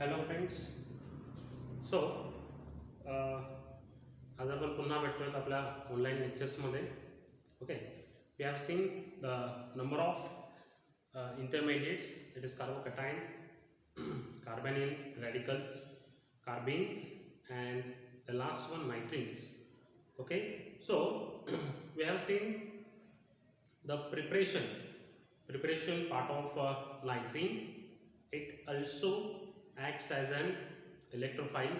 Hello friends. सो आज आपण पुन्हा भेटतोय आपल्या ऑनलाईन लेक्चर्समध्ये. Okay, we have seen the number of intermediates, that is carbocatine, carbonyl radicals, carbenes, and the last one nitrines. Okay, so we have seen the preparation part of nitrine. It also acts as an electrophile.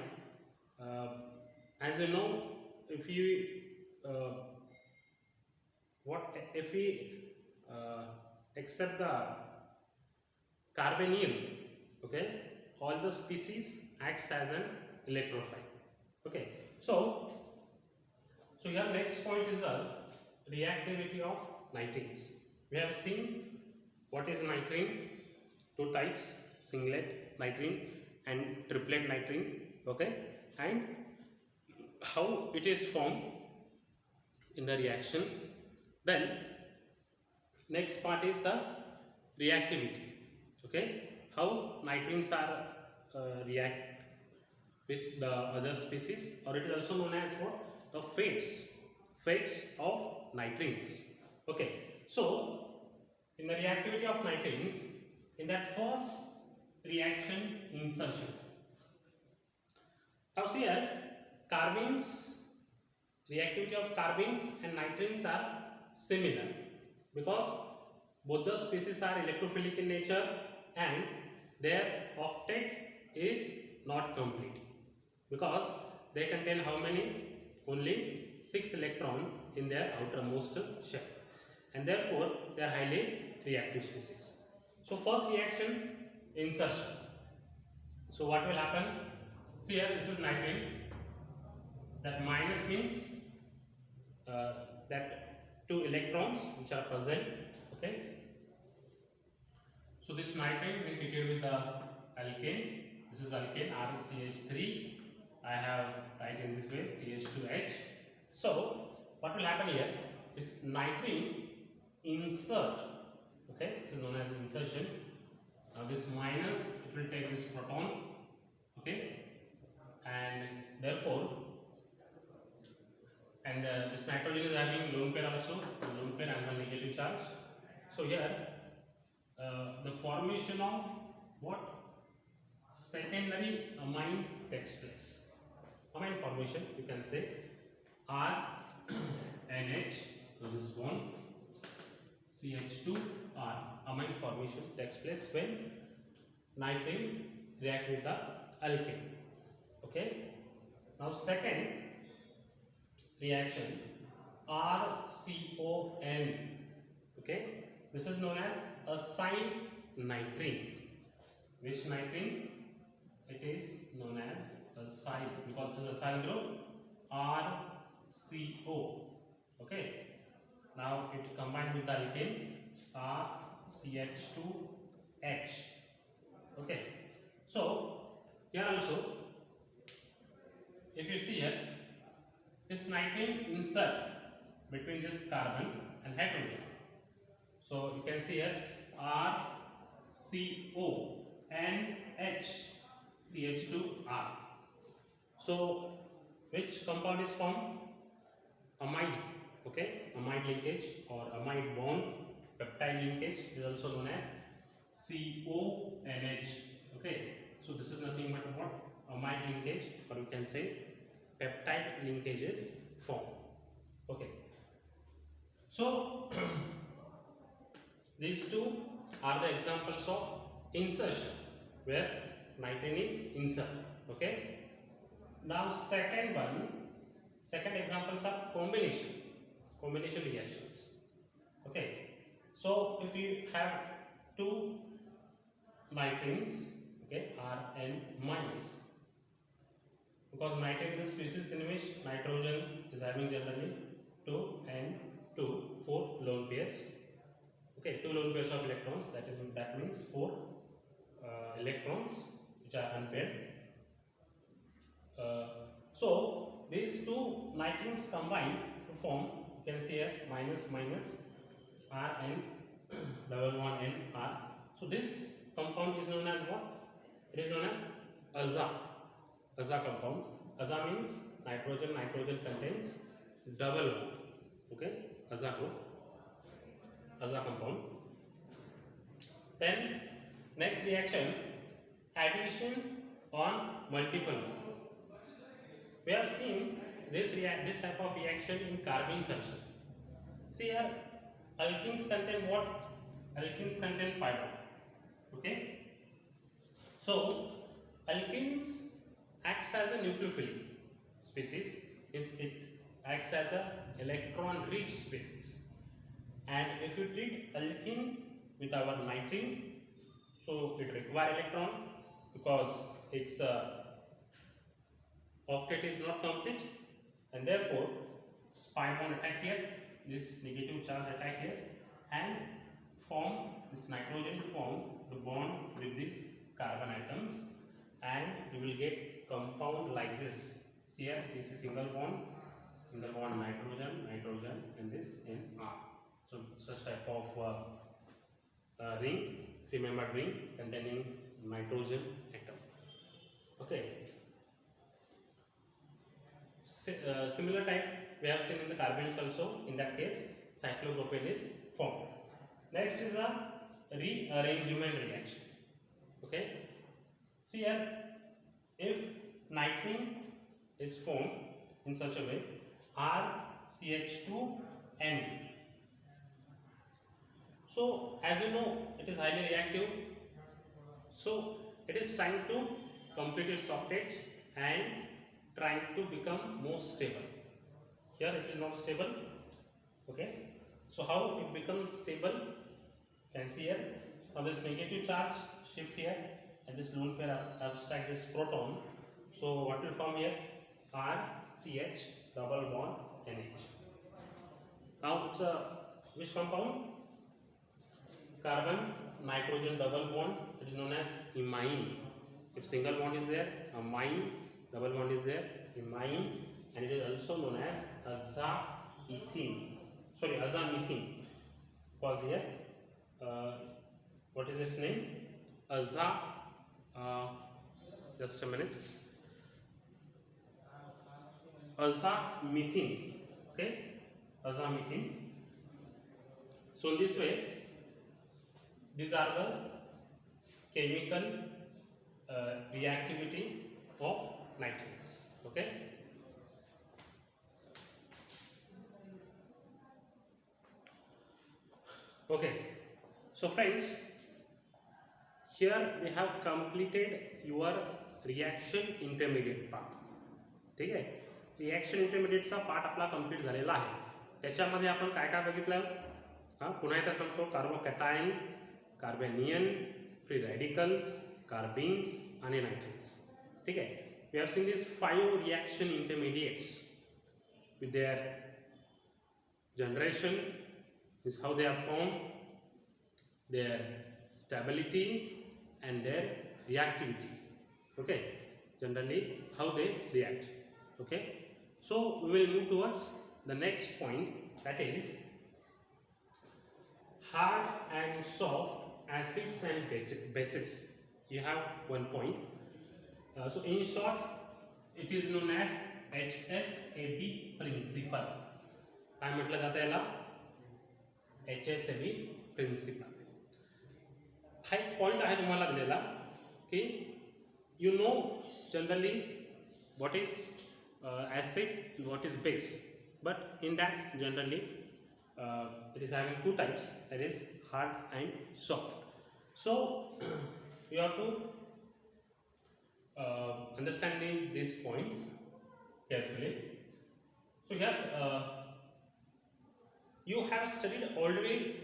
As you know, if you if we accept the carbonyl, okay, all the species acts as an electrophile. Okay, so your next point is the reactivity of nitrines. We have seen what is nitrine, two types, singlet nitrine and triplet nitrine. Okay, and how it is formed in the reaction. Then next part is the reactivity. Okay, how nitrines are react with the other species, or it is also known as what, the fates of nitrines. Okay, so in the reactivity of nitrines, in that first reaction, insertion. Now see here, carbenes, reactivity of carbenes and nitrines are similar because both the species are electrophilic in nature and their octet is not complete because they contain how many? Only 6 electrons in their outermost shell, and therefore they are highly reactive species. So first reaction, insertion. So what will happen? See here, this is nitrine. That minus means that 2 electrons which are present. Okay, so this nitrine will be treated with the alkane. This is alkane, RCH3. I have write in this way, CH2H. So what will happen here is nitrine insert. Okay, this is known as insertion. Now this minus, it will take this proton. Okay, and therefore, and this nitrogen is having lone pair also, lone pair and one negative charge. So here the formation of what? Secondary amine takes place. Amine formation, you can say RNH, this bond, CH2R, amine formation takes place when nitrine react with the alkane. Okay, now second reaction, RCON. Okay, this is known as acyl nitrine. Which nitrine? It is known as acyl because this is acyl group, RCO. Okay, now it combined with the alkane, RCH2H. Okay, so here also, if you see here, this nitrine insert between this carbon and hydrogen. So you can see here RCONH, CH2R. So which compound is formed? Amide. Okay, amide linkage or amide bond peptide linkage is also known as CONH. Okay, so this is nothing but what? Amide linkage, or you can say peptide linkages form. Okay, so these two are the examples of insertion where nitrine is inserted. Okay, now second examples are combination reactions. Okay, so if you have two nitrines, okay, Rn minus, because nitrine is a species in which nitrogen is having generally 2 and 2, 4 lone pairs. Okay, 2 lone pairs of electrons, that means 4 electrons which are unpaired. So these two nitrines combined to form, you can see here, minus minus R and double one N R. So this compound is known as what? It is known as aza, aza compound. Aza means nitrogen, nitrogen contains double bond. Okay, aza group, aza compound. Then next reaction, addition on multiple bond. We have seen this type of reaction in carbenes also. See here, alkenes contain what? Alkenes contain pi bond. Okay. So alkenes acts as a nucleophilic species. It acts as a electron-rich species. And if you treat alkene with our nitrene, so it requires electron because its octet is not complete, and therefore pi bond attack here, this negative charge attack here, and form this nitrogen, form the bond with these carbon atoms, and you will get compound like this. See here, this is single bond nitrogen, nitrogen, and this in R. So such type of ring, 3-membered ring containing nitrogen atom. Okay. Similar type we have seen in the carbenes also. In that case, cyclopropane is formed. Next is a rearrangement reaction. Okay. See here, if nitrene is formed in such a way, RCH2N. So as you know, it is highly reactive. So it is trying to complete its octet and trying to become more stable. Here it is not stable. Okay. So how it becomes stable? You can see here, from this negative charge shift here, and this lone pair abstract this proton. So what will form here? RCH double bond NH. Now it's a which compound? Carbon nitrogen double bond. It is known as imine. If single bond is there, amine, double bond is there, imine, and it is also known as azaethene. Sorry, azamethene. Pause here. What is its name? Just a minute. Azamethene. Okay, azamethene. So in this way, these are the chemical reactivity of nitrates. Okay. Okay. So friends, here we have completed your reaction intermediate part. ठीक आहे, reaction इंटरमिडिएटचा part आपला complete झालेला आहे. त्याच्यामध्ये आपण काय काय बघितलं? पुन्हा एकदा सांगतो, कार्बोकॅटायन, कार्बेनियन, फ्री रॅडिकल्स, कार्बीन्स आणि नायट्रेट्स. ठीक आहे. We have seen these 5 reaction intermediates with their generation, is how they are formed, their stability and their reactivity. Okay, generally how they react. Okay, so we will move towards the next point, that is hard and soft acids and bases. You have one point. So in short, it is known as HSAB principle. काय म्हटलं जातं याला? HSAB principle. हा एक point आहे तुम्हाला दिलेला की you know generally what is acid, what is base, but in that generally it is having 2 types, that is hard and soft. So you have to understand these points carefully. So here you have studied already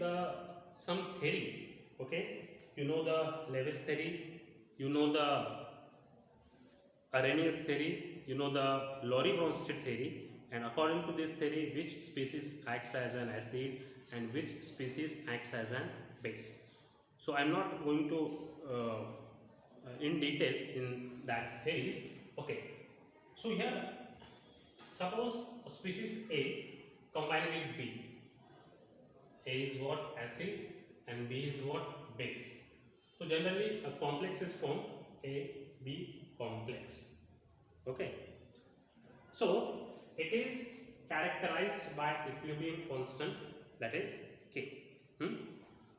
some theories. Okay, you know the Lewis theory, you know the Arrhenius theory, you know the Lowry-Bronsted theory, and according to this theory, which species acts as an acid and which species acts as an base. So I am not going to in detail in that theories. Okay, so here suppose species A combined with B. A is what? Acid, and B is what? Base. So generally a complex is formed AB complex. Okay. So it is characterized by equilibrium constant, that is K.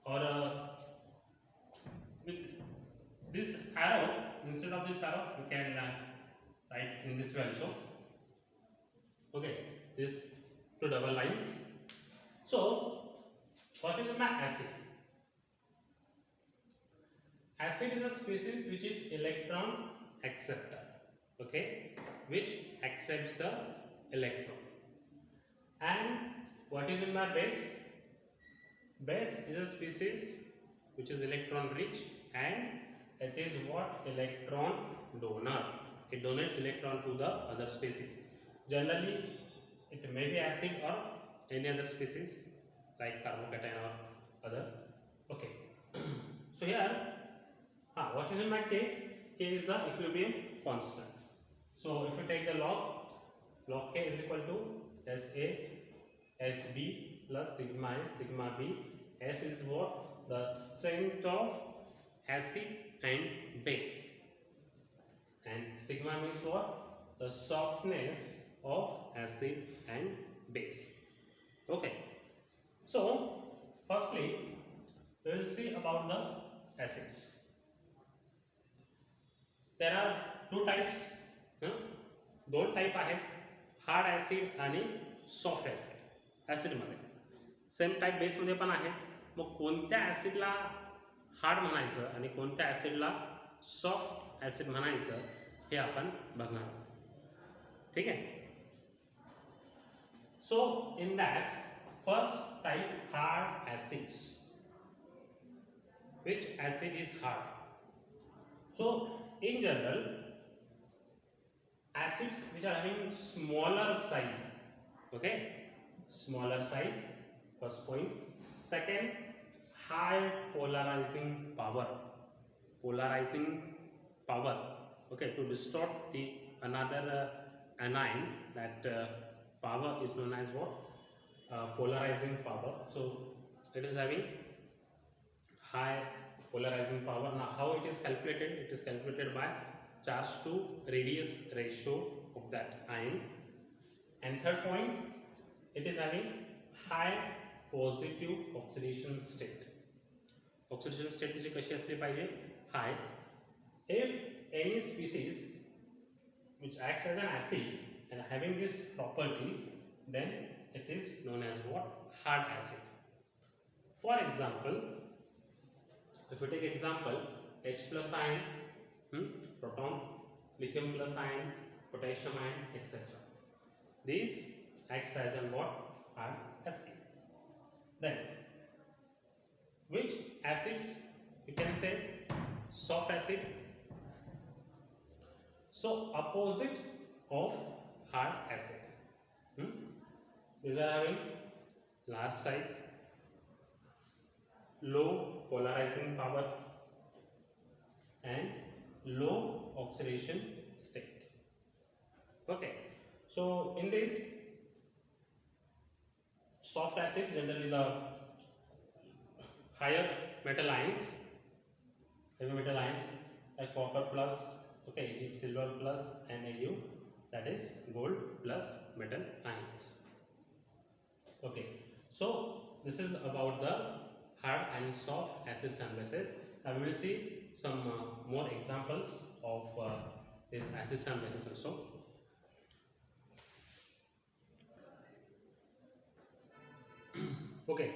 Or with this arrow, instead of this arrow, we can write in this way also. Okay, this two double lines. So what is my acid? Acid is a species which is electron acceptor. Okay, which accepts the electron. And what is in my base? Base is a species which is electron rich, and it is what? Electron donor. It donates electron to the other species. Generally, it may be acid or any other species like carbocation or other. Okay. So here, what is in my K? K is the equilibrium constant. So if you take the log K is equal to SA SB plus sigma A sigma B. S is what? The strength of acid and base. And sigma means what? The softness of acid and base. Okay. So firstly, we will see about the acids. There are two types. दोन type आहेत, hard acid आणि soft acid. ॲसिडमध्ये same type बेसमध्ये पण आहे. मग कोणत्या ॲसिडला hard म्हणायचं आणि कोणत्या ॲसिडला soft acid म्हणायचं हे आपण बघणार आहोत. ठीक आहे. So in that first type hard acids. Which acid is hard? So in general, acids which are having smaller size, okay, smaller size, first point. Second, high polarizing power, okay, to distort the another anion. That power is known as what? Polarizing power. So it is having high polarizing power. Now how it is calculated? It is calculated by charge to radius ratio of that ion. And third point, it is having high positive oxidation state. Oxidation state is कशी असली पाहिजे? High. If any species which acts as an acid and having these properties, then it is known as what? Hard acid. For example, if you take example, H plus ion, proton, lithium plus ion, potassium ion, etc. These acts as a what? Hard acid. Then, which acids you can say? Soft acid. So opposite of hard acid. These are having large size, low polarizing power, and low oxidation state. Okay, so in this soft acids, generally the higher metal ions, heavy metal ions like copper plus, okay, silver plus, and Au, that is gold plus metal ions. Okay, so this is about the hard and soft acids and bases. Now we will see some more examples of these acids and bases also. Okay,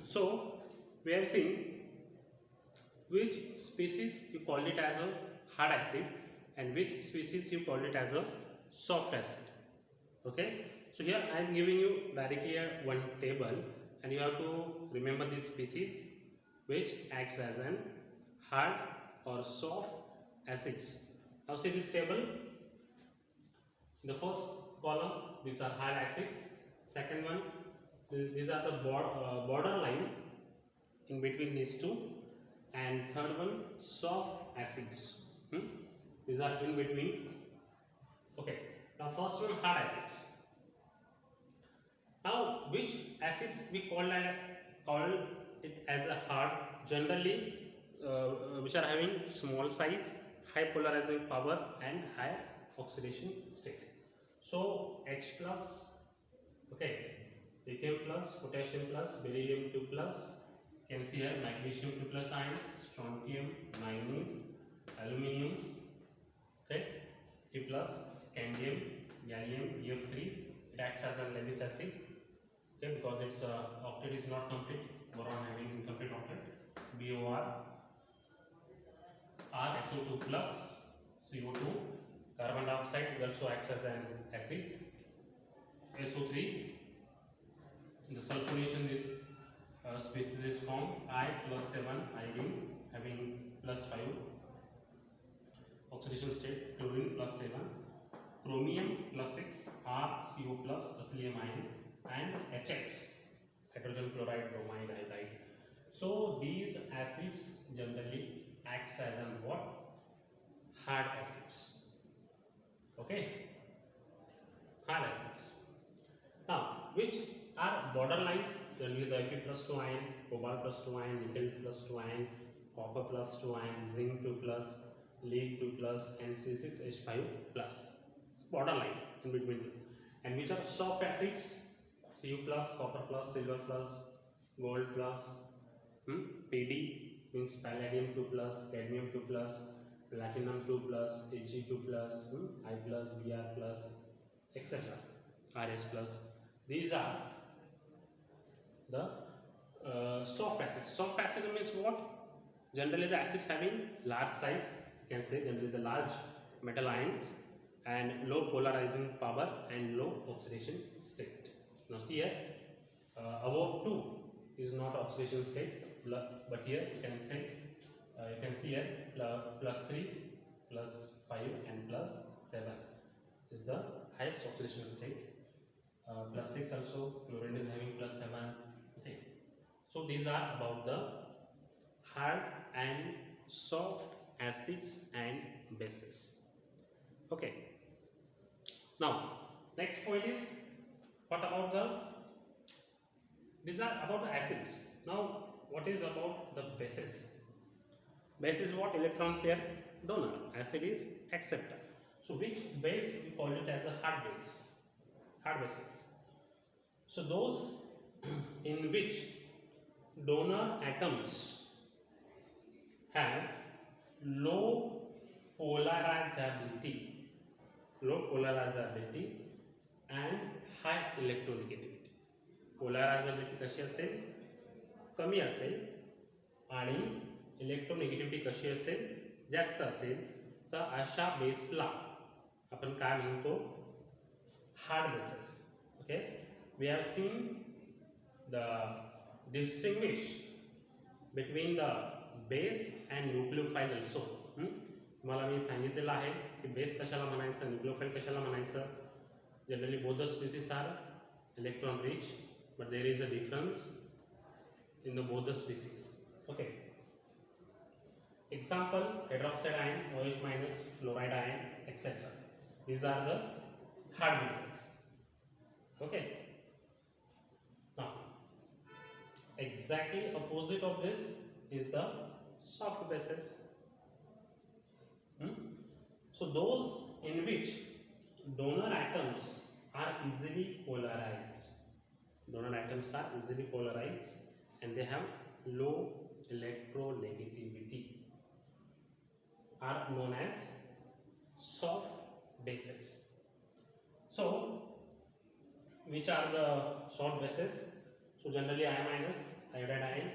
so we have seen which species you call it as a hard acid and which species you call it as a soft acid. Okay, so here I am giving you directly one table, and you have to remember this species which acts as an hard or soft acids. Now see this table. In the first column, these are hard acids. Second one, these are the border line in between these two. And third one, soft acids. These are in between. Okay. Now first one, hard acids. Now which acids we call it as a hard? Generally, which are having small size, high polarizing power and high oxidation state. So H plus, okay, lithium plus, potassium plus, beryllium 2 plus, you can see here magnesium 2 plus ion, strontium, manganese, aluminium, okay, 3 plus, scandium, gallium, EF3, it acts as a Lewis acid, okay, because its octet is not complete, boron having incomplete octet, BOR, R, SO2 plus, CO2, carbon dioxide also acts as an acid, SO3, the sulfonation this species is formed, I plus 7 iodine having plus 5 oxidation state, chlorine plus 7, chromium plus 6, RCO plus beryllium ion and HX, hydrogen chloride, bromide, iodide. So these acids generally acts as an what? Hard acids. Okay, hard acids. Now, which are borderline? Generally the Fe plus 2 ion, cobalt plus 2 ion, nickel plus 2 ion, copper plus 2 ion, zinc 2 plus, lead 2 plus, and C6H5 plus. Borderline in between. And which are soft acids? Cu plus, copper plus, silver plus, gold plus, Pd means palladium 2 plus, cadmium 2 plus, platinum 2 plus, Ag 2 plus, I plus, Br plus, etc. Rs plus. These are the soft acids. Soft acid means what? Generally the acids having large size, you can say generally the large metal ions and low polarizing power and low oxidation state. Now see here, above 2 is not oxidation state, but here you can say you can see here plus 3, plus 5 and plus 7 is the highest oxidation state. Plus 6 also, chlorine is having plus 7. Okay. So these are about the hard and soft acids and bases. Okay. Now next point is, what about these are about the acids. Now what is about the bases? Base is what? Electron pair donor. Acid is acceptor. So which base we call it as a hard base? Hard bases. So those in which donor atoms have low polarizability and high electronegativity. Polarizability कशी असेल? कमी असेल आणि electronegativity कशी असेल? जास्त असेल. तर अशा बेसला आपण काय म्हणतो? Hard bases. Okay, we have seen the distinguish between the base and nucleophile also. तुम्हाला मी सांगितलेलं आहे की बेस कशाला म्हणायचं, न्यूक्लियोफाइल कशाला म्हणायचं. Generally both the species are electron rich, but there is a difference in the both the species. Okay, example hydroxide ion, OH minus, fluoride ion, etc. These are the hard bases. Okay, now exactly opposite of this is the soft bases. So those in which donor atoms are easily polarized. Donor atoms are easily polarized and they have low electronegativity are known as soft bases. So which are the soft bases? So generally I minus, iodide ion,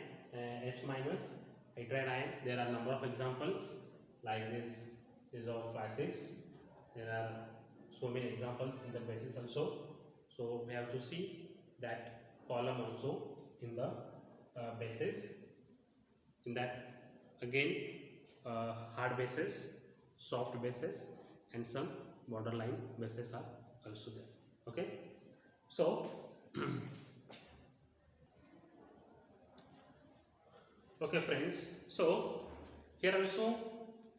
H minus, hydride ion. There are number of examples like this is of acids. There are so many examples in the bases also. So we have to see that column also in the bases. In that again hard bases, soft bases, and some borderline bases are also there. Okay, so okay friends, so here also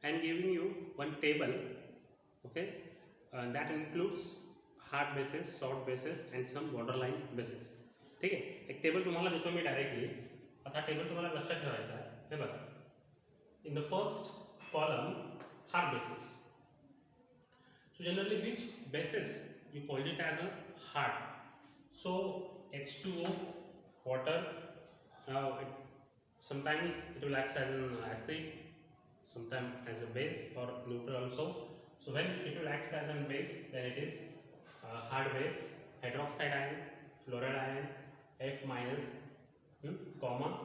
I am giving you one table. Okay, that includes hard bases, soft bases and some borderline bases. ठीक आहे, एक table तुम्हाला देतो मी directly. आता table तुम्हाला लक्षात ठेवायचा आहे. हे बघा, in the first column hard bases. So generally which bases you call it as a hard? So H2O, water. Now sometimes it will act as an acid, sometimes as a base or neutral also. So when it will act as a base, then it is hard base. Hydroxide ion, fluoride ion, F minus, comma.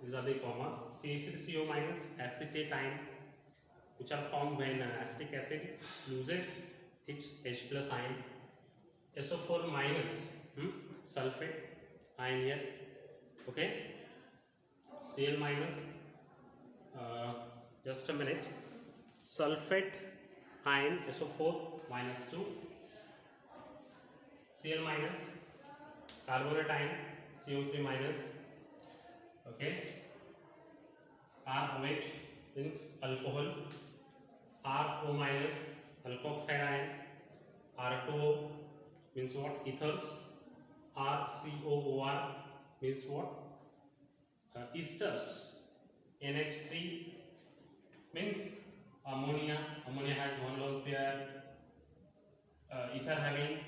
These are the commas. CH3CO minus, acetate ion, which are formed when acetic acid loses its H plus ion. SO4 minus, sulfate ion here. Okay. Cl minus, just a minute, sulfate ion SO4 minus 2, Cl minus, carbonate ion CO3 minus, okay, ROH means alcohol, RO minus alkoxide ion, R2O means what, ethers, RCOOR means what, esters, NH3 means ammonia. Ammonia has one lone pair, ether having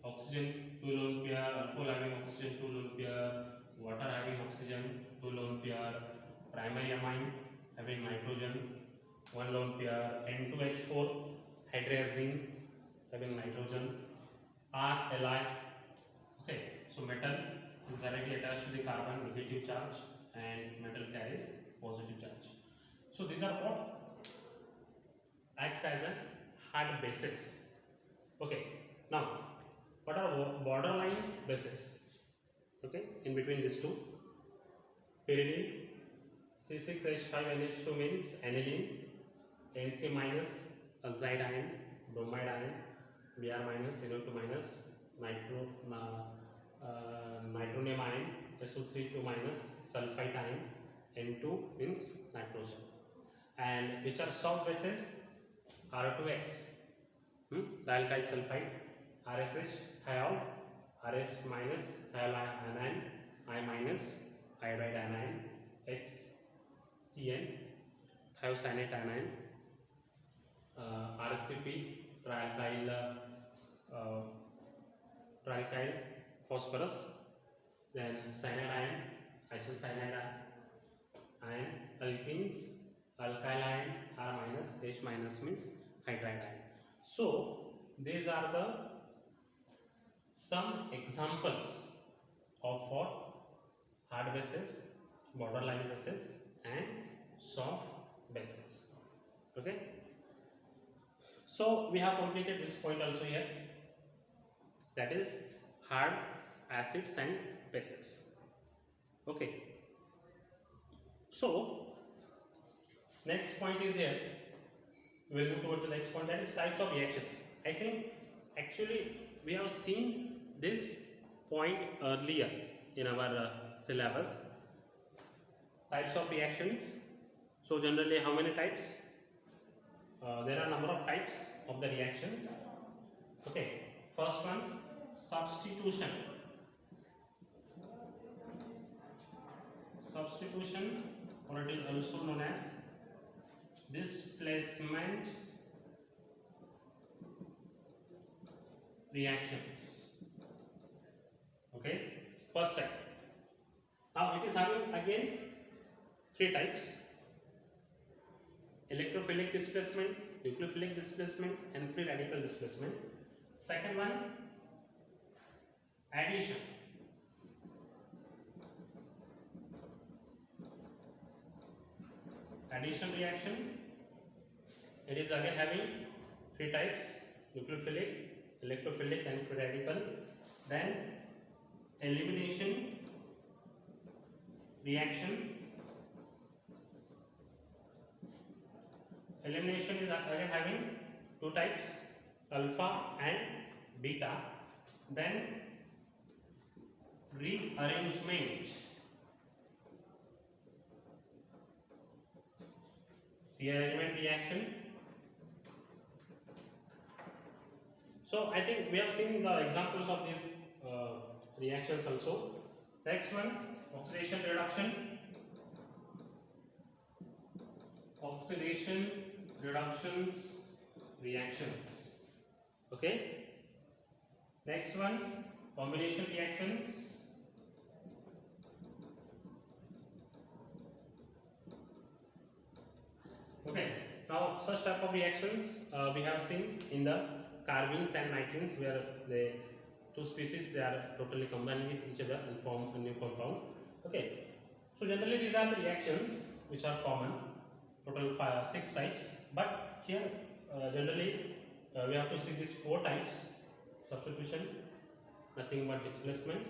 oxygen 2 lone pair, alcohol having oxygen 2 lone pair, water having oxygen 2 lone pair, primary amine having nitrogen 1 lone pair, N2H4 hydrazine having nitrogen, RLi. Okay, so metal is directly attached to the carbon, negative charge, and metal carries positive charge. So these are what acts as a hard bases. Okay, now what are borderline bases? Okay, in between these two, pyridine, C6H5NH2 means aniline, N3 minus azide ion, bromide ion, Br minus, NO2 minus, nitronium ion, SO3 2 minus, sulfite ion, N2 means nitrogen. And which are soft bases? R2X, dialkyl sulfide, RSH, thiol, RS minus, thiol anion, I minus, iodide anion, HCN, thiocyanate anion, R3P, trialkyl phosphorus, then cyanide ion, isocyanide ion, alkenes, alkyl ion, R minus, H minus means hydride ion. So these are the some examples of what hard bases, borderline bases, and soft bases. Okay. So we have completed this point also here, that is hard acids and bases. Okay. So next point is here. We will move towards the next point, that is types of reactions. I think actually we have seen this point earlier in our syllabus. Types of reactions. So generally how many types? There are a number of types of the reactions. Okay, first one, substitution. Substitution, or it is also known as displacement reactions. Okay, first type. Now it is having again three types: electrophilic displacement, nucleophilic displacement, and free radical displacement. Second one, addition. Addition reaction. It is again having three types: nucleophilic, electrophilic, and free radical. Then elimination reaction. Elimination is again having two types: alpha and beta. Then rearrangement. Rearrangement reaction. So I think we have seen the examples of these reactions also. Next one, oxidation reduction. oxidation, reductions, reactions. Okay. Next one, combination reactions. Okay. Now, such type of reactions we have seen in the carbenes and nitrines, where the two species they are totally combined with each other and form a new compound. Okay. So generally these are the reactions which are common. Total 6 types. But here generally we have to see these 4 types: substitution, nothing but displacement,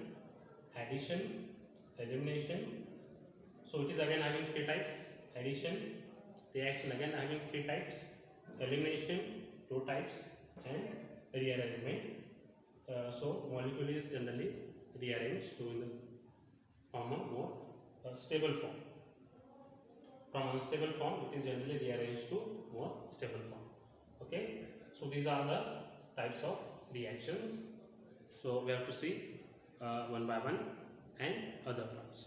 addition, elimination. So it is again having 3 types: addition, reaction again having 3 types, elimination 2 types, and rearrangement. So molecule is generally rearranged to form a more stable form. From unstable form, it is generally rearranged to more stable form. Okay. So these are the types of reactions. So we have to see one by one and other parts.